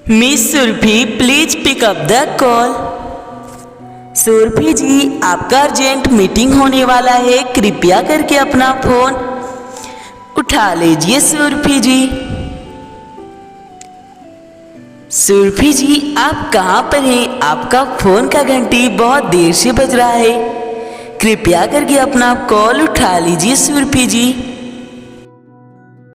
Miss Surabhi please pick up the call. Surabhi ji, आपका urgent meeting होने वाला है, कृपया करके अपना फोन उठा लीजिए। सुरभि जी। सुरभि जी, आप कहाँ पर हैं? आपका फोन का घंटी बहुत देर से बज रहा है, कृपया करके अपना कॉल उठा लीजिए। सुरभि जी।